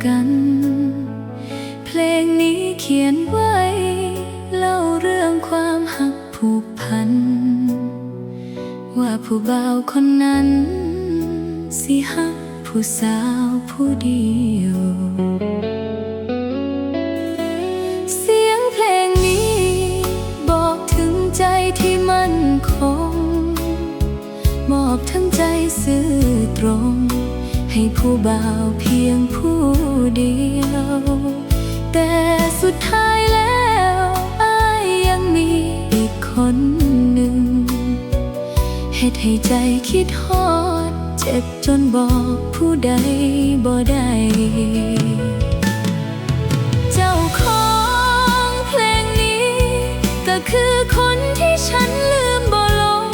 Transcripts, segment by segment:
กันเพลงนี้เขียนไว้เล่าเรื่องความหักผูกพันว่าผู้บ่าวคนนั้นสิหักผู้สาวผู้เดียวเสียงเพลงนี้บอกถึงใจที่มั่นคงมอบทั้งใจซื่อตรงให้ผู้บ่าวเพียงผู้เดียวแต่สุดท้ายแล้วอ้ายยังมีอีกคนหนึ่งเฮ็ดให้ใจคิดฮอดเจ็บจนบอกผู้ใดบ่ได้เจ้าของเพลงนี้ก็คือคนที่ฉันลืมบ่ลง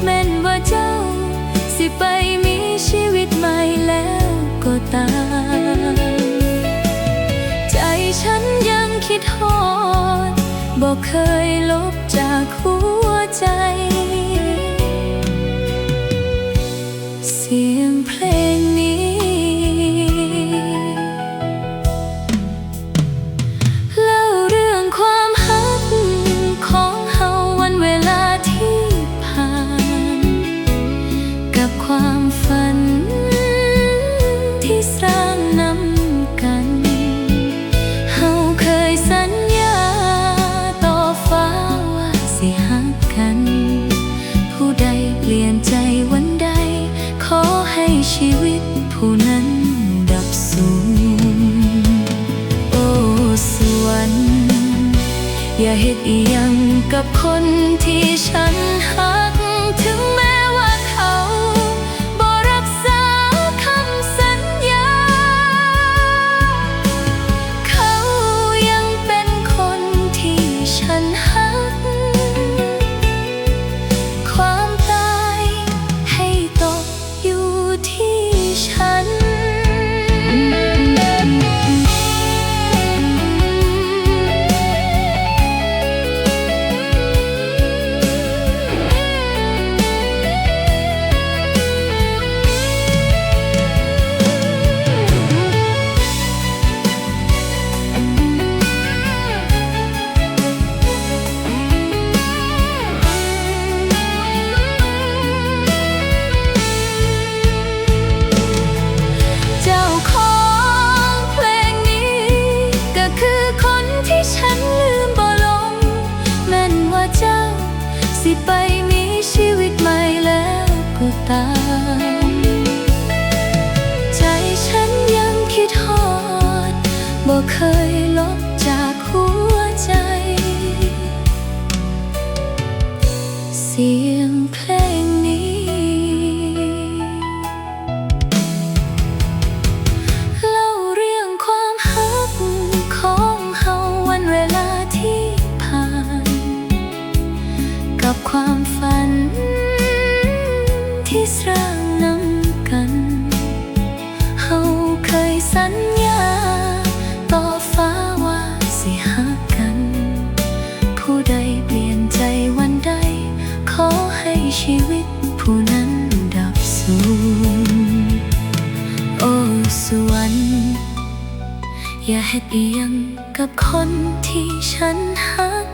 แม้นว่าเจ้าสิไปมีชีวิตใหม่แล้วก็ตามใจฉันยังคิดฮอดบ่เคยลบจากหัวใจเสียงเพลงนี้เล่าเรื่องความหักของเฮาวันเวลาที่ผ่านกับความฝันที่สร้างนำกันเฮาเคยสัญญาต่อฟ้าว่าสิหักกันผู้ใดเปลี่ยนใจวันใดขอให้ชีวิตผู้นั้นดับสูญโอ้สวรรค์อย่าเฮ็ดอีหยังกับคนที่ฉันหักถึงแม้ว่าเขาบ่รักษาคำสัญญาเขายังเป็นคนที่ฉันหักความตายให้ตกอยู่ที่ฉันสิไปมีชีวิตใหม่แล้วก็ตามใจฉันยังคิดฮอดบ่เคยลบจากหัวใจเสียงเพลงนี้เล่าเรื่องความหักของเฮาวันเวลาที่ผ่านกับความฝันที่สร้างนำกันเฮาเคยสัญญาต่อฟ้าว่าสิหักกันผู้ใดเปลี่ยนใจวันใดขอให้ชีวิตผู้นั้นดับสูญโอ้สวรรค์อย่าเฮ็ดอีหยังกับคนที่ฉันหัก